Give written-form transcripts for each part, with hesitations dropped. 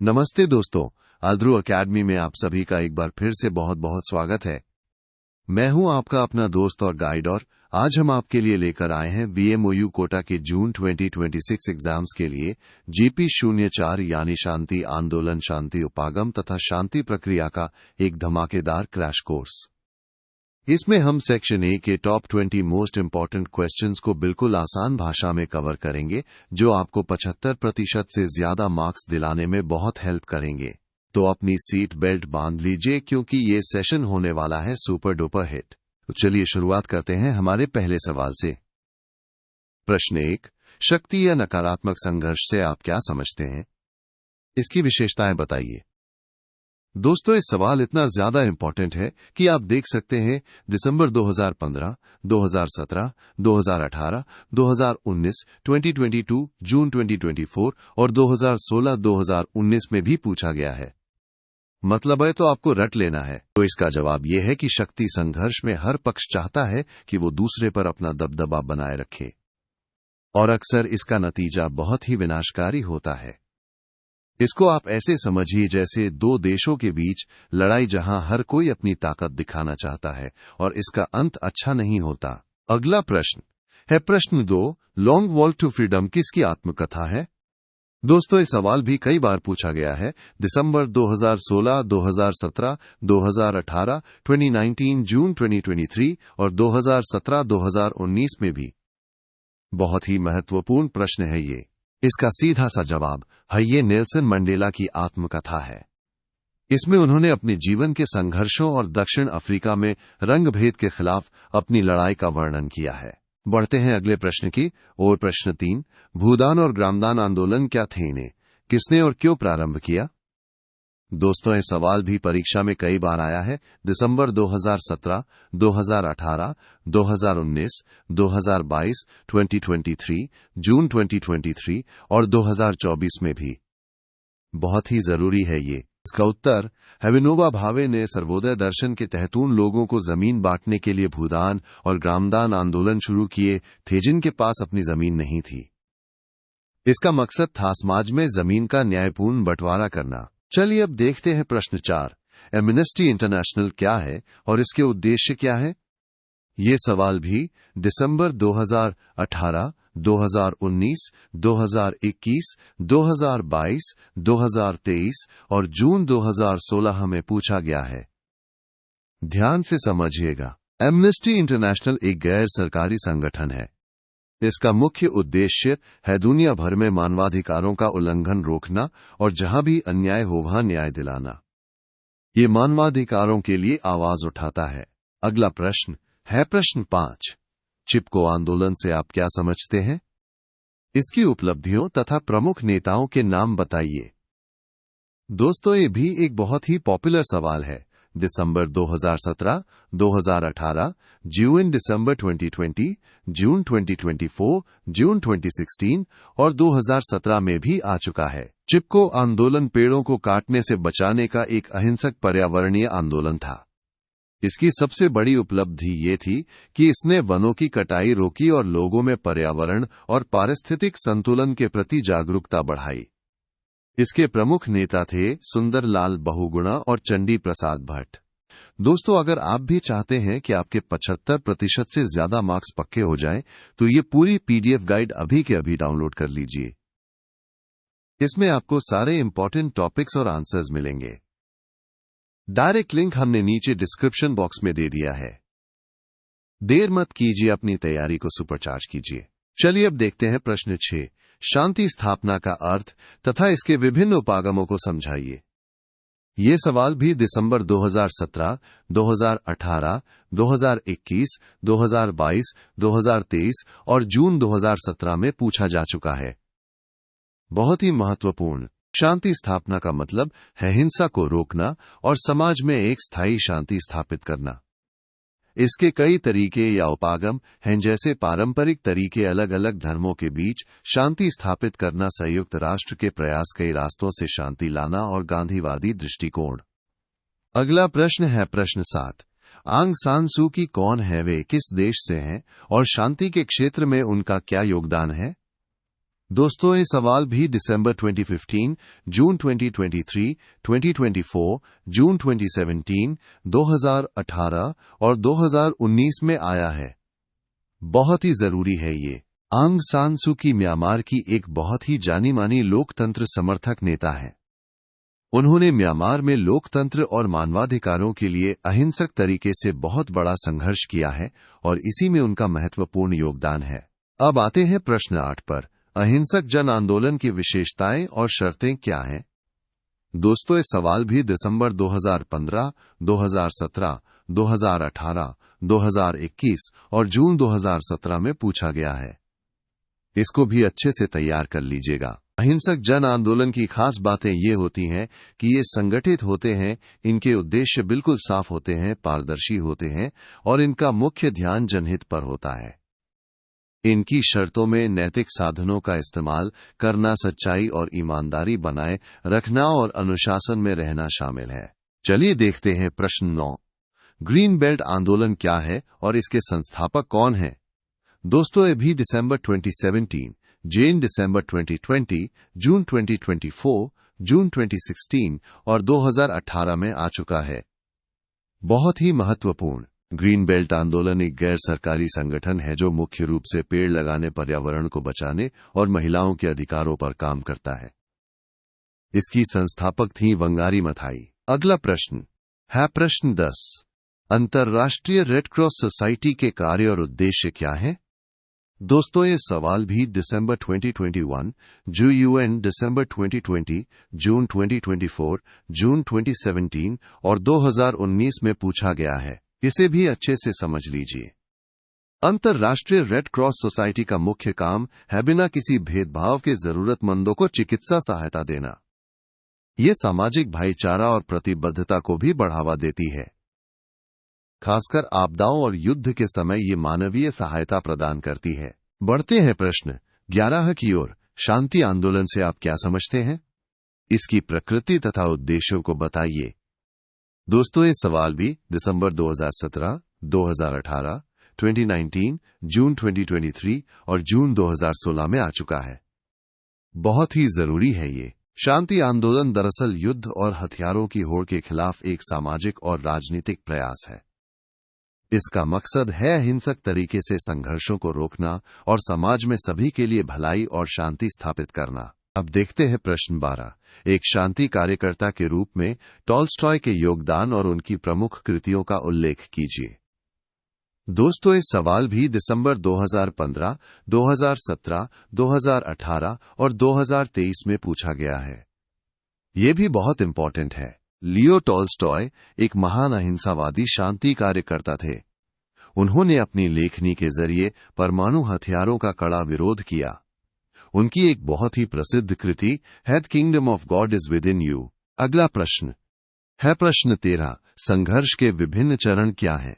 नमस्ते दोस्तों, आद्रू एकेडमी में आप सभी का एक बार फिर से बहुत बहुत स्वागत है। मैं हूं आपका अपना दोस्त और गाइड और आज हम आपके लिए लेकर आए हैं VMOU कोटा के जून 2026 एग्जाम्स के लिए GP04 यानी शांति आंदोलन, शांति उपागम तथा शांति प्रक्रिया का एक धमाकेदार क्रैश कोर्स। इसमें हम सेक्शन ए के टॉप 20 मोस्ट इंपॉर्टेंट क्वेश्चंस को बिल्कुल आसान भाषा में कवर करेंगे, जो आपको 75% से ज्यादा मार्क्स दिलाने में बहुत हेल्प करेंगे। तो अपनी सीट बेल्ट बांध लीजिए क्योंकि ये सेशन होने वाला है सुपर डुपर हिट। तो चलिए शुरुआत करते हैं हमारे पहले सवाल से। प्रश्न 1, शक्ति या नकारात्मक संघर्ष से आप क्या समझते हैं? इसकी विशेषताएं बताइए। दोस्तों, इस सवाल इतना ज्यादा इंपॉर्टेंट है कि आप देख सकते हैं दिसंबर 2015, 2017, 2018, 2019, 2022, जून 2024 और 2016-2019 में भी पूछा गया है। मतलब है तो आपको रट लेना है। तो इसका जवाब यह है कि शक्ति संघर्ष में हर पक्ष चाहता है कि वो दूसरे पर अपना दबदबा बनाए रखे और अक्सर इसका नतीजा बहुत ही विनाशकारी होता है। इसको आप ऐसे समझिए जैसे दो देशों के बीच लड़ाई जहां हर कोई अपनी ताकत दिखाना चाहता है और इसका अंत अच्छा नहीं होता। अगला प्रश्न है प्रश्न 2, लॉन्ग वॉक टू फ्रीडम किसकी आत्मकथा है? दोस्तों, इस सवाल भी कई बार पूछा गया है। दिसंबर 2016, 2017, 2018, 2019, जून 2023 और 2017-2019 में भी। बहुत ही महत्वपूर्ण प्रश्न है ये। इसका सीधा सा जवाब है ये नेल्सन मंडेला की आत्मकथा है। इसमें उन्होंने अपने जीवन के संघर्षों और दक्षिण अफ्रीका में रंगभेद के खिलाफ अपनी लड़ाई का वर्णन किया है। बढ़ते हैं अगले प्रश्न की ओर। प्रश्न 3, भूदान और ग्रामदान आंदोलन क्या थे? इन्हें किसने और क्यों प्रारंभ किया? दोस्तों, ये सवाल भी परीक्षा में कई बार आया है। दिसंबर 2017, 2018, 2019, 2022, 2023, जून 2023 और 2024 में भी। बहुत ही जरूरी है ये। इसका उत्तर है विनोबा भावे ने सर्वोदय दर्शन के तहत उन लोगों को जमीन बांटने के लिए भूदान और ग्रामदान आंदोलन शुरू किए थे जिनके पास अपनी जमीन नहीं थी। इसका मकसद था समाज में जमीन का न्यायपूर्ण बंटवारा करना। चलिए अब देखते हैं प्रश्न 4, एमनेस्टी इंटरनेशनल क्या है और इसके उद्देश्य क्या है? ये सवाल भी दिसंबर 2018, 2019, 2021, 2022, 2023 और जून 2016 में पूछा गया है। ध्यान से समझिएगा। एमनेस्टी इंटरनेशनल एक गैर सरकारी संगठन है। इसका मुख्य उद्देश्य है दुनिया भर में मानवाधिकारों का उल्लंघन रोकना और जहां भी अन्याय हो वहां न्याय दिलाना। ये मानवाधिकारों के लिए आवाज उठाता है। अगला प्रश्न है प्रश्न 5, चिपको आंदोलन से आप क्या समझते हैं? इसकी उपलब्धियों तथा प्रमुख नेताओं के नाम बताइए। दोस्तों, ये भी एक बहुत ही पॉपुलर सवाल है। दिसंबर 2017, 2018, जून दिसंबर 2020, जून 2024, जून 2016 और 2017 में भी आ चुका है। चिपको आंदोलन पेड़ों को काटने से बचाने का एक अहिंसक पर्यावरणीय आंदोलन था। इसकी सबसे बड़ी उपलब्धि ये थी कि इसने वनों की कटाई रोकी और लोगों में पर्यावरण और पारिस्थितिक संतुलन के प्रति जागरूकता बढ़ाई। इसके प्रमुख नेता थे सुंदरलाल बहुगुणा और चंडी प्रसाद भट्ट। दोस्तों, अगर आप भी चाहते हैं कि आपके 75% से ज्यादा मार्क्स पक्के हो जाएं, तो ये पूरी PDF गाइड अभी के अभी डाउनलोड कर लीजिए। इसमें आपको सारे इंपॉर्टेंट टॉपिक्स और आंसर्स मिलेंगे। डायरेक्ट लिंक हमने नीचे डिस्क्रिप्शन बॉक्स में दे दिया है। देर मत कीजिए, अपनी तैयारी को सुपरचार्ज कीजिए। चलिए अब देखते हैं प्रश्न 6, शांति स्थापना का अर्थ तथा इसके विभिन्न उपागमों को समझाइए। ये सवाल भी दिसंबर 2017, 2018, 2021, 2022, 2023 और जून 2017 में पूछा जा चुका है। बहुत ही महत्वपूर्ण। शांति स्थापना का मतलब है हिंसा को रोकना और समाज में एक स्थायी शांति स्थापित करना। इसके कई तरीके या उपागम हैं, जैसे पारंपरिक तरीके, अलग अलग धर्मों के बीच शांति स्थापित करना, संयुक्त राष्ट्र के प्रयास, कई रास्तों से शांति लाना और गांधीवादी दृष्टिकोण। अगला प्रश्न है प्रश्न 7, आंग सान सू की कौन है, वे किस देश से हैं और शांति के क्षेत्र में उनका क्या योगदान है? दोस्तों ये सवाल भी दिसंबर 2015, जून 2023, 2024, जून 2017, 2018 और 2019 में आया है। बहुत ही जरूरी है ये। आंग सान सू की म्यांमार की एक बहुत ही जानी मानी लोकतंत्र समर्थक नेता है। उन्होंने म्यांमार में लोकतंत्र और मानवाधिकारों के लिए अहिंसक तरीके से बहुत बड़ा संघर्ष किया है और इसी में उनका महत्वपूर्ण योगदान है। अब आते हैं प्रश्न 8 पर। अहिंसक जन आंदोलन की विशेषताएं और शर्तें क्या हैं? दोस्तों ये सवाल भी दिसंबर 2015, 2017, 2018, 2021 और जून 2017 में पूछा गया है। इसको भी अच्छे से तैयार कर लीजिएगा। अहिंसक जन आंदोलन की खास बातें ये होती हैं कि ये संगठित होते हैं, इनके उद्देश्य बिल्कुल साफ होते हैं, पारदर्शी होते हैं और इनका मुख्य ध्यान जनहित पर होता है। इनकी शर्तों में नैतिक साधनों का इस्तेमाल करना, सच्चाई और ईमानदारी बनाए रखना और अनुशासन में रहना शामिल है। चलिए देखते हैं प्रश्न 9। ग्रीन बेल्ट आंदोलन क्या है और इसके संस्थापक कौन हैं? दोस्तों ये भी दिसंबर 2017, जून दिसंबर 2020, जून 2024, जून 2016 और 2018 में आ चुका है। बहुत ही महत्वपूर्ण। ग्रीन बेल्ट आंदोलन एक गैर सरकारी संगठन है जो मुख्य रूप से पेड़ लगाने, पर्यावरण को बचाने और महिलाओं के अधिकारों पर काम करता है। इसकी संस्थापक थी वंगारी मथाई। अगला प्रश्न है प्रश्न 10। अंतर्राष्ट्रीय रेड क्रॉस सोसाइटी के कार्य और उद्देश्य क्या है? दोस्तों ये सवाल भी दिसंबर 2021, जून दिसंबर 2020, जून 2024, जून 2017 और 2019 में पूछा गया है। इसे भी अच्छे से समझ लीजिए। अंतर्राष्ट्रीय रेड क्रॉस सोसाइटी का मुख्य काम है बिना किसी भेदभाव के जरूरतमंदों को चिकित्सा सहायता देना। ये सामाजिक भाईचारा और प्रतिबद्धता को भी बढ़ावा देती है। खासकर आपदाओं और युद्ध के समय ये मानवीय सहायता प्रदान करती है। बढ़ते हैं प्रश्न 11 की ओर। शांति आंदोलन से आप क्या समझते हैं? इसकी प्रकृति तथा उद्देश्यों को बताइए। दोस्तों ये सवाल भी दिसंबर 2017, 2018, 2019, जून 2023 और जून 2016 में आ चुका है। बहुत ही जरूरी है ये। शांति आंदोलन दरअसल युद्ध और हथियारों की होड़ के खिलाफ एक सामाजिक और राजनीतिक प्रयास है। इसका मकसद है हिंसक तरीके से संघर्षों को रोकना और समाज में सभी के लिए भलाई और शांति स्थापित करना। अब देखते हैं प्रश्न 12। एक शांति कार्यकर्ता के रूप में टॉल्स्टॉय के योगदान और उनकी प्रमुख कृतियों का उल्लेख कीजिए। दोस्तों ये सवाल भी दिसंबर 2015, 2017, 2018 और 2023 में पूछा गया है। ये भी बहुत इंपॉर्टेंट है। लियो टॉल्स्टॉय एक महान अहिंसावादी शांति कार्यकर्ता थे। उन्होंने अपनी लेखनी के जरिए परमाणु हथियारों का कड़ा विरोध किया। उनकी एक बहुत ही प्रसिद्ध कृति है the kingdom of God is with in you. अगला प्रश्न है प्रश्न 13। संघर्ष के विभिन्न चरण क्या हैं?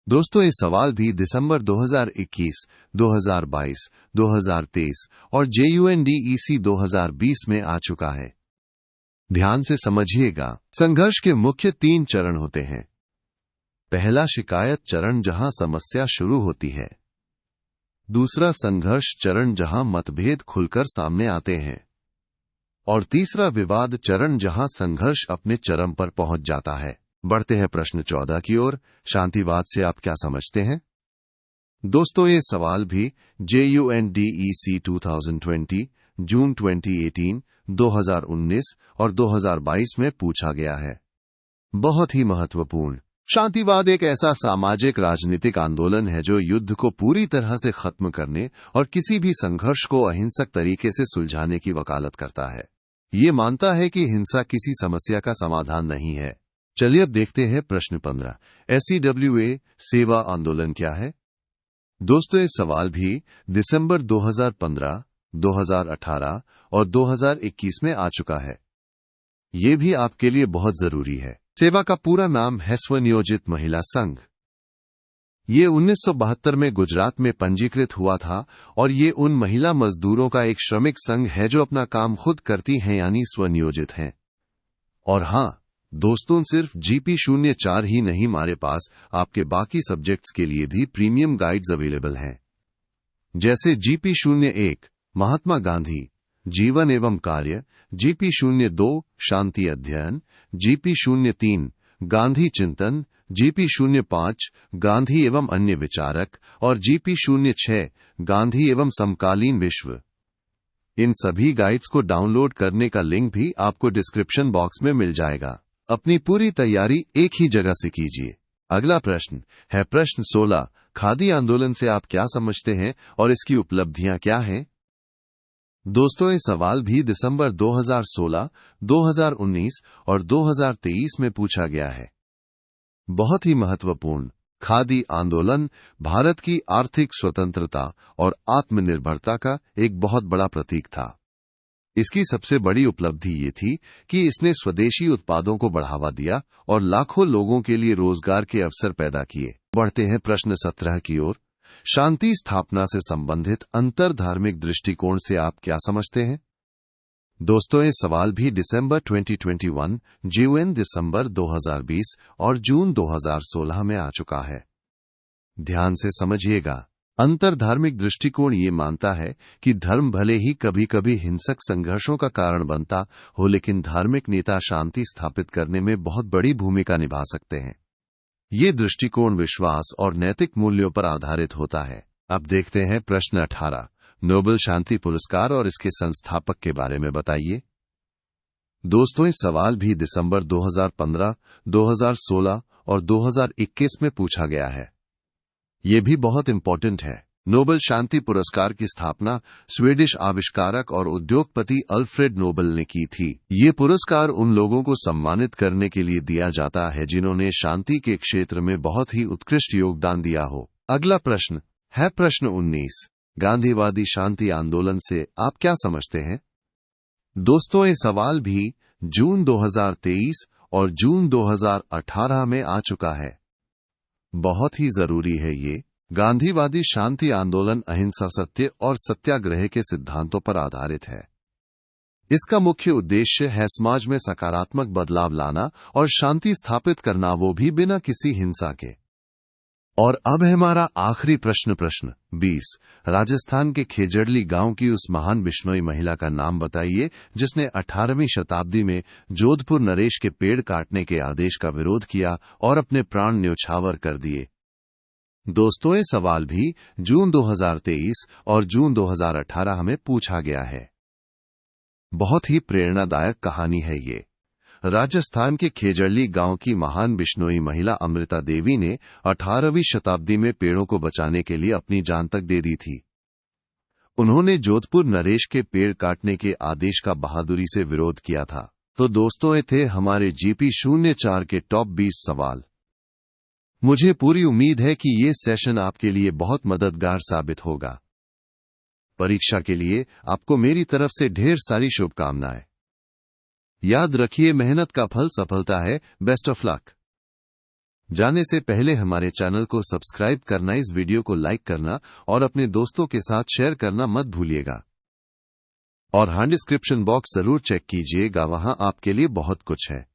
दोस्तों ये सवाल भी दिसंबर 2021, 2022, 2023 और JUNDEC 2020 में आ चुका है। ध्यान से समझिएगा। संघर्ष के मुख्य 3 चरण होते हैं। पहला शिकायत चरण जहां समस्या शुरू होती है। दूसरा संघर्ष चरण जहां मतभेद खुलकर सामने आते हैं। और तीसरा विवाद चरण जहां संघर्ष अपने चरम पर पहुंच जाता है। बढ़ते हैं प्रश्न 14 की ओर। शांतिवाद से आप क्या समझते हैं? दोस्तों ये सवाल भी JUNDEC 2020, जून 2018, 2019 और 2022 में पूछा गया है। बहुत ही महत्वपूर्ण। शांतिवाद एक ऐसा सामाजिक राजनीतिक आंदोलन है जो युद्ध को पूरी तरह से खत्म करने और किसी भी संघर्ष को अहिंसक तरीके से सुलझाने की वकालत करता है। ये मानता है कि हिंसा किसी समस्या का समाधान नहीं है। चलिए अब देखते हैं प्रश्न 15। SCWA सेवा आंदोलन क्या है? दोस्तों ये सवाल भी दिसंबर 2015, 2018 और 2021 में आ चुका है। ये भी आपके लिए बहुत जरूरी है। सेवा का पूरा नाम है स्वनियोजित महिला संघ। ये 1972 में गुजरात में पंजीकृत हुआ था और ये उन महिला मजदूरों का एक श्रमिक संघ है जो अपना काम खुद करती हैं यानी स्वनियोजित हैं। और हां दोस्तों, सिर्फ GP04 ही नहीं, हमारे पास आपके बाकी सब्जेक्ट्स के लिए भी प्रीमियम गाइड्स अवेलेबल हैं, जैसे GP01 महात्मा गांधी जीवन एवं कार्य, GP02 शांति अध्ययन, GP03 गांधी चिंतन, GP05 गांधी एवं अन्य विचारक और GP06 गांधी एवं समकालीन विश्व। इन सभी गाइड्स को डाउनलोड करने का लिंक भी आपको डिस्क्रिप्शन बॉक्स में मिल जाएगा। अपनी पूरी तैयारी एक ही जगह से कीजिए। अगला प्रश्न है प्रश्न 16। खादी आंदोलन से आप क्या समझते हैं और इसकी उपलब्धियां क्या हैं? दोस्तों, ये सवाल भी दिसंबर 2016, 2019 और 2023 में पूछा गया है। बहुत ही महत्वपूर्ण। खादी आंदोलन भारत की आर्थिक स्वतंत्रता और आत्मनिर्भरता का एक बहुत बड़ा प्रतीक था। इसकी सबसे बड़ी उपलब्धि ये थी कि इसने स्वदेशी उत्पादों को बढ़ावा दिया और लाखों लोगों के लिए रोजगार के अवसर पैदा किए। बढ़ते हैं प्रश्न 17 की ओर। शांति स्थापना से संबंधित अंतर धार्मिक दृष्टिकोण से आप क्या समझते हैं? दोस्तों, ये सवाल भी दिसंबर 2021, जून दिसंबर 2020 और जून 2016 में आ चुका है। ध्यान से समझिएगा। अंतर धार्मिक दृष्टिकोण ये मानता है कि धर्म भले ही कभी कभी हिंसक संघर्षों का कारण बनता हो, लेकिन धार्मिक नेता शांति स्थापित करने में बहुत बड़ी भूमिका निभा सकते हैं। ये दृष्टिकोण विश्वास और नैतिक मूल्यों पर आधारित होता है। अब देखते हैं प्रश्न 18। नोबेल शांति पुरस्कार और इसके संस्थापक के बारे में बताइए। दोस्तों, इस सवाल भी दिसंबर 2015, 2016 और 2021 में पूछा गया है। ये भी बहुत इंपॉर्टेंट है। नोबेल शांति पुरस्कार की स्थापना स्वीडिश आविष्कारक और उद्योगपति अल्फ्रेड नोबेल ने की थी। ये पुरस्कार उन लोगों को सम्मानित करने के लिए दिया जाता है जिन्होंने शांति के क्षेत्र में बहुत ही उत्कृष्ट योगदान दिया हो। अगला प्रश्न है प्रश्न 19। गांधीवादी शांति आंदोलन से आप क्या समझते हैं? दोस्तों, ये सवाल भी जून 2023 और जून 2018 में आ चुका है। बहुत ही जरूरी है ये। गांधीवादी शांति आंदोलन अहिंसा, सत्य और सत्याग्रह के सिद्धांतों पर आधारित है। इसका मुख्य उद्देश्य है समाज में सकारात्मक बदलाव लाना और शांति स्थापित करना, वो भी बिना किसी हिंसा के। और अब है हमारा आखिरी प्रश्न, प्रश्न 20। राजस्थान के खेजड़ली गांव की उस महान बिश्नोई महिला का नाम बताइए जिसने 18वीं शताब्दी में जोधपुर नरेश के पेड़ काटने के आदेश का विरोध किया और अपने प्राण न्यौछावर कर दिए। दोस्तों, ये सवाल भी जून 2023 और जून 2018 में पूछा गया है। बहुत ही प्रेरणादायक कहानी है ये। राजस्थान के खेजड़ली गांव की महान बिश्नोई महिला अमृता देवी ने 18वीं शताब्दी में पेड़ों को बचाने के लिए अपनी जान तक दे दी थी। उन्होंने जोधपुर नरेश के पेड़ काटने के आदेश का बहादुरी से विरोध किया था। तो दोस्तों, ये थे हमारे GP04 के टॉप 20 सवाल। मुझे पूरी उम्मीद है कि ये सेशन आपके लिए बहुत मददगार साबित होगा। परीक्षा के लिए आपको मेरी तरफ से ढेर सारी शुभकामनाएं। याद रखिए, मेहनत का फल सफलता है। Best of luck. जाने से पहले हमारे चैनल को सब्सक्राइब करना, इस वीडियो को लाइक करना और अपने दोस्तों के साथ शेयर करना मत भूलिएगा। और हाँ, डिस्क्रिप्शन बॉक्स जरूर चेक कीजिएगा, वहां आपके लिए बहुत कुछ है।